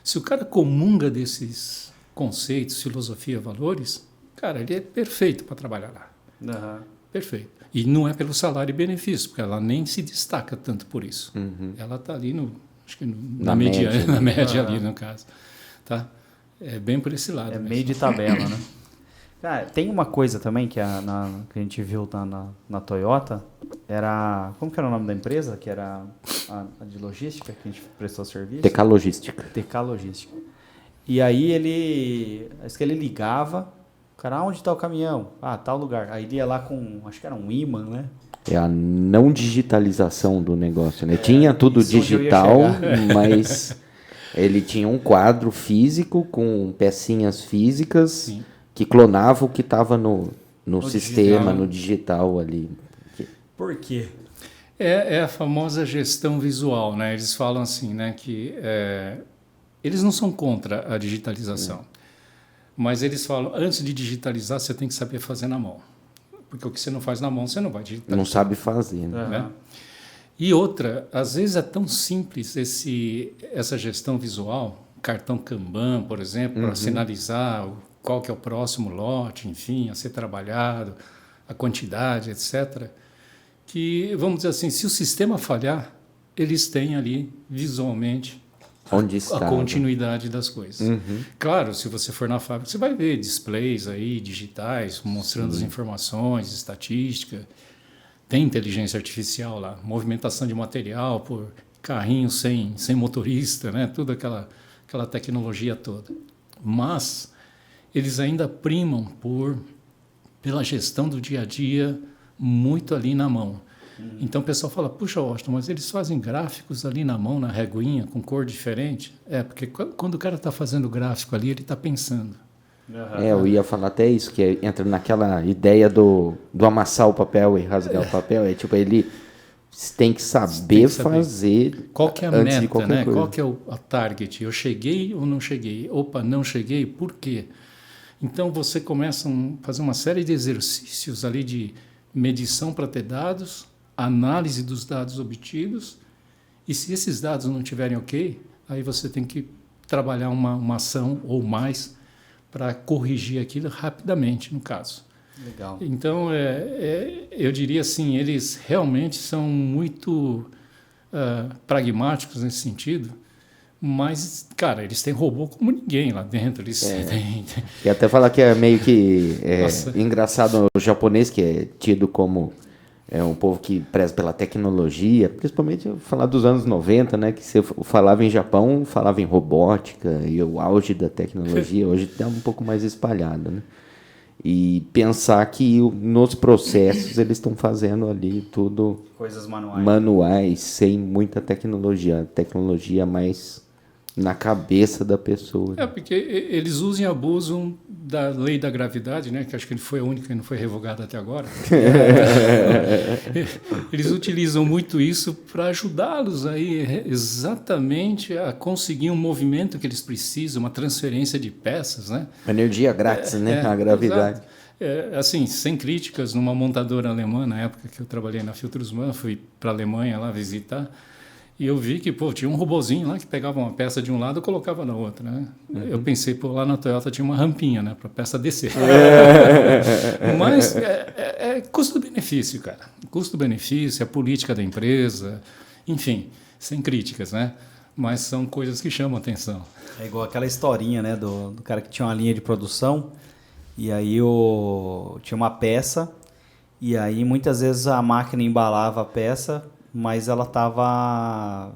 Se o cara comunga desses conceitos, filosofia, valores, cara, ele é perfeito para trabalhar lá. Perfeito. E não é pelo salário e benefício, porque ela nem se destaca tanto por isso. Ela está ali acho que na média ali, no caso. Tá? É bem por esse lado. É meio de tabela, né? Cara, tem uma coisa também que a gente viu na Toyota, como que era o nome da empresa? Que era a de logística, que a gente prestou serviço? TK Logística. TK Logística. E aí acho que ele ligava, o cara, onde está o caminhão? Tal lugar. Aí ele ia lá com, acho que era um ímã, né? É a não digitalização do negócio, né? Tinha tudo digital, mas ele tinha um quadro físico com pecinhas físicas que clonavam o que estava no sistema, digital. No digital ali. Por quê? É a famosa gestão visual, né? Eles falam assim, né, que eles não são contra a digitalização, mas eles falam, antes de digitalizar, você tem que saber fazer na mão. Porque o que você não faz na mão, você não vai digitalizar. Não sabe fazer, né? E outra, às vezes é tão simples essa gestão visual, cartão Kanban, por exemplo, para sinalizar qual que é o próximo lote, enfim, a ser trabalhado, a quantidade, etc., que, vamos dizer assim, se o sistema falhar, eles têm ali, visualmente, onde está, a continuidade das coisas. Claro, se você for na fábrica, você vai ver displays aí digitais mostrando as informações, estatística. Tem inteligência artificial lá, movimentação de material por carrinho sem motorista, né? Tudo aquela tecnologia toda. Mas eles ainda primam pela gestão do dia a dia muito ali na mão. Então o pessoal fala, puxa, Washington, mas eles fazem gráficos ali na mão, na reguinha, com cor diferente? Porque quando o cara está fazendo gráfico ali, ele está pensando. Eu ia falar até isso, que entra naquela ideia do amassar o papel e rasgar o papel. Tipo, ele tem que saber fazer. Qual que é a meta, né? Qual que é a target? Eu cheguei ou não cheguei? Opa, não cheguei, por quê? Então você começa a fazer uma série de exercícios ali de medição para ter dados, análise dos dados obtidos, e se esses dados não estiverem ok, aí você tem que trabalhar uma ação ou mais para corrigir aquilo rapidamente, no caso. Legal. Então, eu diria assim, eles realmente são muito pragmáticos nesse sentido, mas, cara, eles têm robô como ninguém lá dentro. Eles têm... E até falar que é meio que engraçado o japonês, que é tido como um povo que preza pela tecnologia, principalmente falar dos anos 90, né? Que você falava em Japão, falava em robótica e o auge da tecnologia, hoje está um pouco mais espalhado, né? E pensar que nos processos eles estão fazendo ali tudo... Coisas manuais. Manuais, sem muita tecnologia mais na cabeça da pessoa. Porque eles usam e abusam da lei da gravidade, né? Que acho que ele foi a única que não foi revogada até agora. Eles utilizam muito isso para ajudá-los aí exatamente a conseguir um movimento que eles precisam, uma transferência de peças, né? Energia grátis, né? A gravidade. Assim, sem críticas, numa montadora alemã, na época que eu trabalhei na Filtrosman, fui para a Alemanha lá visitar, e eu vi que, tinha um robozinho lá que pegava uma peça de um lado e colocava na outra, né? Eu pensei, lá na Toyota tinha uma rampinha, né? Para a peça descer. Mas é custo-benefício, cara. Custo-benefício, é política da empresa, enfim, sem críticas, né? Mas são coisas que chamam a atenção. É igual aquela historinha, né? Do cara que tinha uma linha de produção e aí tinha uma peça e aí muitas vezes a máquina embalava a peça, mas ela tava,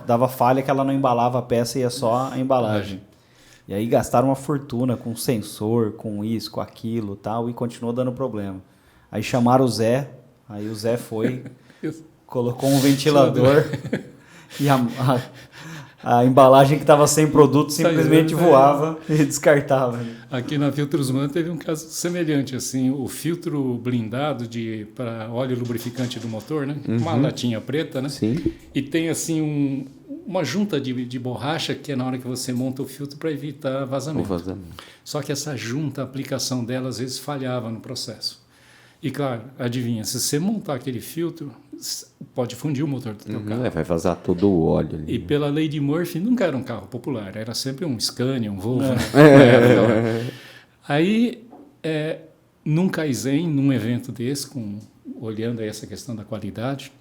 dava falha que ela não embalava a peça e ia só a embalagem. E aí gastaram uma fortuna com sensor, com isso, com aquilo e tal, e continuou dando problema. Aí chamaram o Zé, aí o Zé foi, colocou um ventilador e a embalagem que estava sem produto simplesmente voava e descartava. Aqui na Filtrosman teve um caso semelhante, assim, o filtro blindado para óleo lubrificante do motor, né? Uma latinha preta, né? Sim. E tem assim uma junta de borracha que é na hora que você monta o filtro para evitar vazamento. Só que essa junta, a aplicação dela às vezes falhava no processo. E claro, adivinha, se você montar aquele filtro, pode fundir o motor do teu carro. Vai vazar todo o óleo ali. E pela lei de Murphy, nunca era um carro popular, era sempre um Scania, um Volvo. Né? Aí, num Kaizen, num evento desse, olhando aí essa questão da qualidade,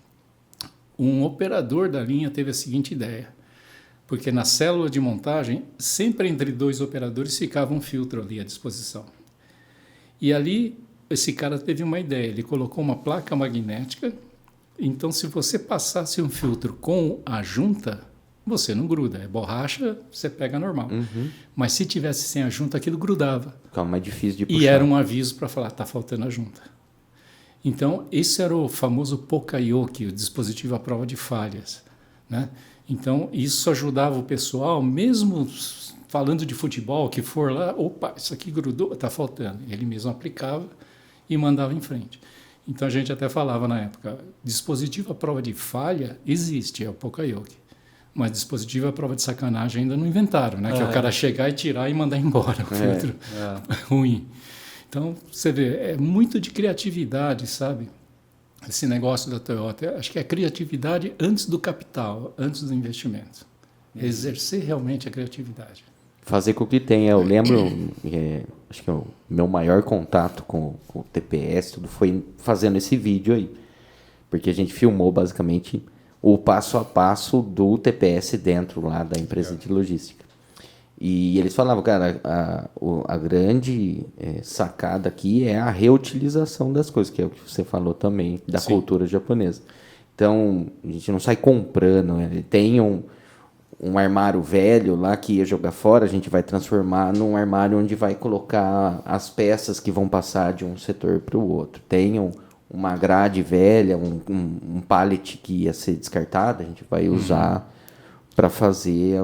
um operador da linha teve a seguinte ideia, porque na célula de montagem, sempre entre dois operadores ficava um filtro ali à disposição. E ali, esse cara teve uma ideia, ele colocou uma placa magnética, então se você passasse um filtro com a junta, você não gruda, é borracha, você pega normal. Mas se tivesse sem a junta, aquilo grudava. Ficava mais difícil de puxar. E era um aviso para falar, está faltando a junta. Então, esse era o famoso Pokayoke, o dispositivo à prova de falhas, né? Então, isso ajudava o pessoal, mesmo falando de futebol, que for lá, opa, isso aqui grudou, está faltando. Ele mesmo aplicava e mandava em frente. Então a gente até falava na época, dispositivo à prova de falha existe, é o Pokayoke. Mas dispositivo à prova de sacanagem ainda não inventaram, né? Que é o cara chegar e tirar e mandar embora o filtro ruim. Então, você vê, é muito de criatividade, sabe? Esse negócio da Toyota, acho que é criatividade antes do capital, antes do investimento. Exercer realmente a criatividade. Fazer com que tenha. Eu lembro, acho que o meu maior contato com o TPS tudo foi fazendo esse vídeo aí. Porque a gente filmou basicamente o passo a passo do TPS dentro lá da empresa de logística. E eles falavam, cara, a grande sacada aqui é a reutilização das coisas, que é o que você falou também, da cultura japonesa. Então, a gente não sai comprando, né? Tem um armário velho lá que ia jogar fora, a gente vai transformar num armário onde vai colocar as peças que vão passar de um setor para o outro. Tem uma grade velha, um pallet que ia ser descartado, a gente vai usar para fazer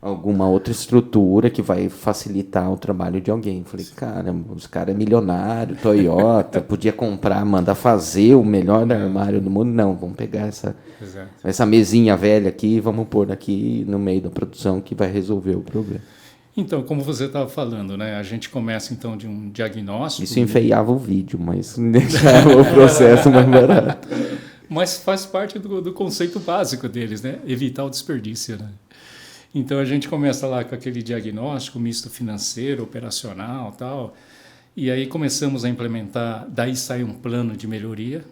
alguma outra estrutura que vai facilitar o trabalho de alguém. Falei, cara, os caras é milionário, Toyota, podia comprar, mandar fazer o melhor armário do mundo. Não, vamos pegar essa mesinha velha aqui e vamos pôr aqui no meio da produção que vai resolver o problema. Então, como você estava falando, né? A gente começa então de um diagnóstico. Isso enfeiava o vídeo, mas deixava o processo mais barato. Mas faz parte do conceito básico deles, né? Evitar o desperdício, né? Então a gente começa lá com aquele diagnóstico misto financeiro, operacional, tal. E aí começamos a implementar, daí sai um plano de melhoria,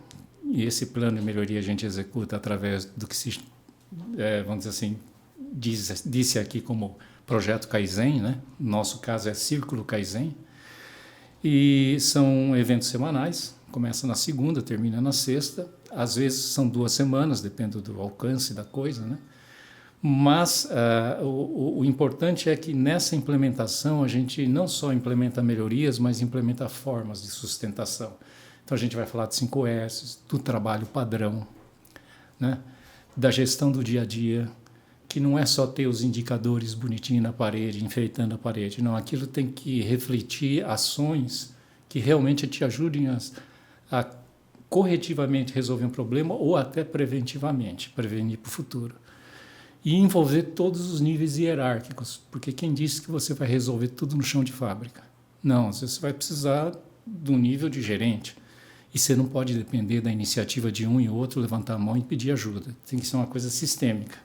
e esse plano de melhoria a gente executa através do que se, vamos dizer assim, disse aqui como projeto Kaizen, né? No nosso caso é Círculo Kaizen, e são eventos semanais, começa na segunda, termina na sexta, às vezes são 2 semanas, depende do alcance da coisa, né? Mas o importante é que nessa implementação a gente não só implementa melhorias, mas implementa formas de sustentação. Então a gente vai falar de 5S, do trabalho padrão, né? Da gestão do dia a dia, que não é só ter os indicadores bonitinhos na parede, enfeitando a parede. Não, aquilo tem que refletir ações que realmente te ajudem a corretivamente resolver um problema ou até preventivamente, prevenir para o futuro. E envolver todos os níveis hierárquicos, porque quem disse que você vai resolver tudo no chão de fábrica? Não, você vai precisar do nível de gerente. E você não pode depender da iniciativa de um e outro, levantar a mão e pedir ajuda. Tem que ser uma coisa sistêmica,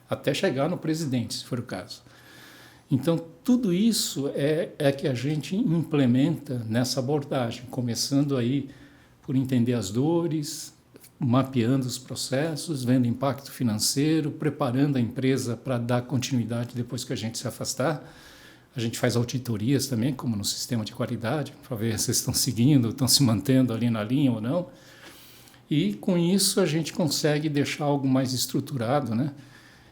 até chegar no presidente, se for o caso. Então, tudo isso é que a gente implementa nessa abordagem, começando aí por entender as dores, mapeando os processos, vendo impacto financeiro, preparando a empresa para dar continuidade depois que a gente se afastar. A gente faz auditorias também, como no sistema de qualidade, para ver se vocês estão seguindo, estão se mantendo ali na linha ou não. E, com isso, a gente consegue deixar algo mais estruturado, né?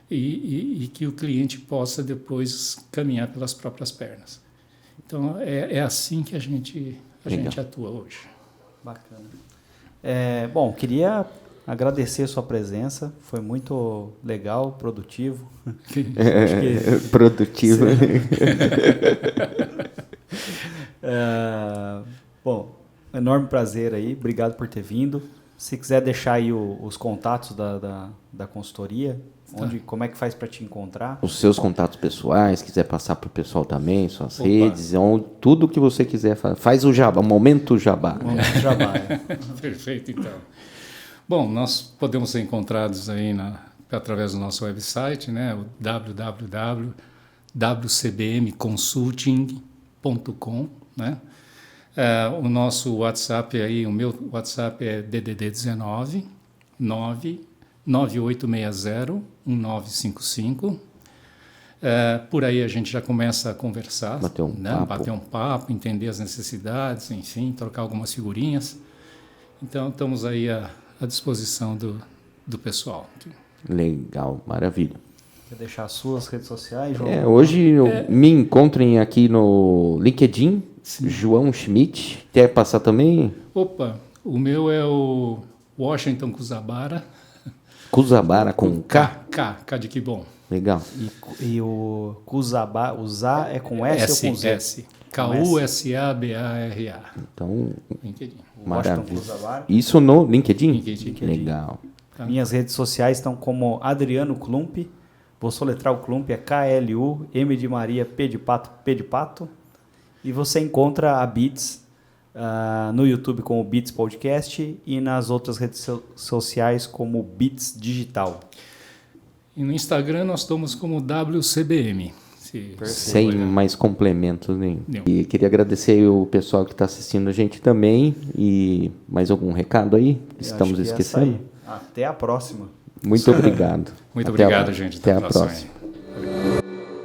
E que o cliente possa depois caminhar pelas próprias pernas. Então, é assim que a gente atua hoje. Bacana. Bom, queria agradecer a sua presença, foi muito legal, produtivo. Produtivo. Bom, enorme prazer aí, obrigado por ter vindo. Se quiser deixar aí os contatos da consultoria, como é que faz para te encontrar? Os seus contatos pessoais, quiser passar para o pessoal também, suas redes, tudo que você quiser, faz o jabá, momento jabá. Momento jabá, Perfeito, então. Bom, nós podemos ser encontrados aí através do nosso website, né, o www.wcbmconsulting.com, né? O nosso WhatsApp aí, o meu WhatsApp é DDD 19 9860-1955. Por aí a gente já começa a conversar, bater um papo, entender as necessidades, enfim, trocar algumas figurinhas. Então, estamos aí à disposição do pessoal. Legal, maravilha. Quer deixar as suas redes sociais, João? Hoje me encontrem aqui no LinkedIn, sim. João Schmidt. Quer passar também? Opa, o meu é o Washington Kuzabara. Kuzabara com K? K de que bom. Legal. E o Kuzabara, o Zá é com S ou com Z? S. K-U-S-A-B-A-R-A. Então, LinkedIn. Maravilha. Isso no LinkedIn? LinkedIn. Legal. Tá. Minhas redes sociais estão como Adriano Klump. Vou soletrar o Klump, é K-L-U-M de Maria, P de Pato, P de Pato. E você encontra a Beats no YouTube como Beats Podcast e nas outras redes sociais como Beats Digital. E no Instagram nós estamos como WCBM. Sem mais complementos nenhum. E queria agradecer o pessoal que está assistindo a gente também. E mais algum recado aí? Estamos esquecendo? Até a próxima. Muito obrigado. Muito obrigado, gente. Até a próxima.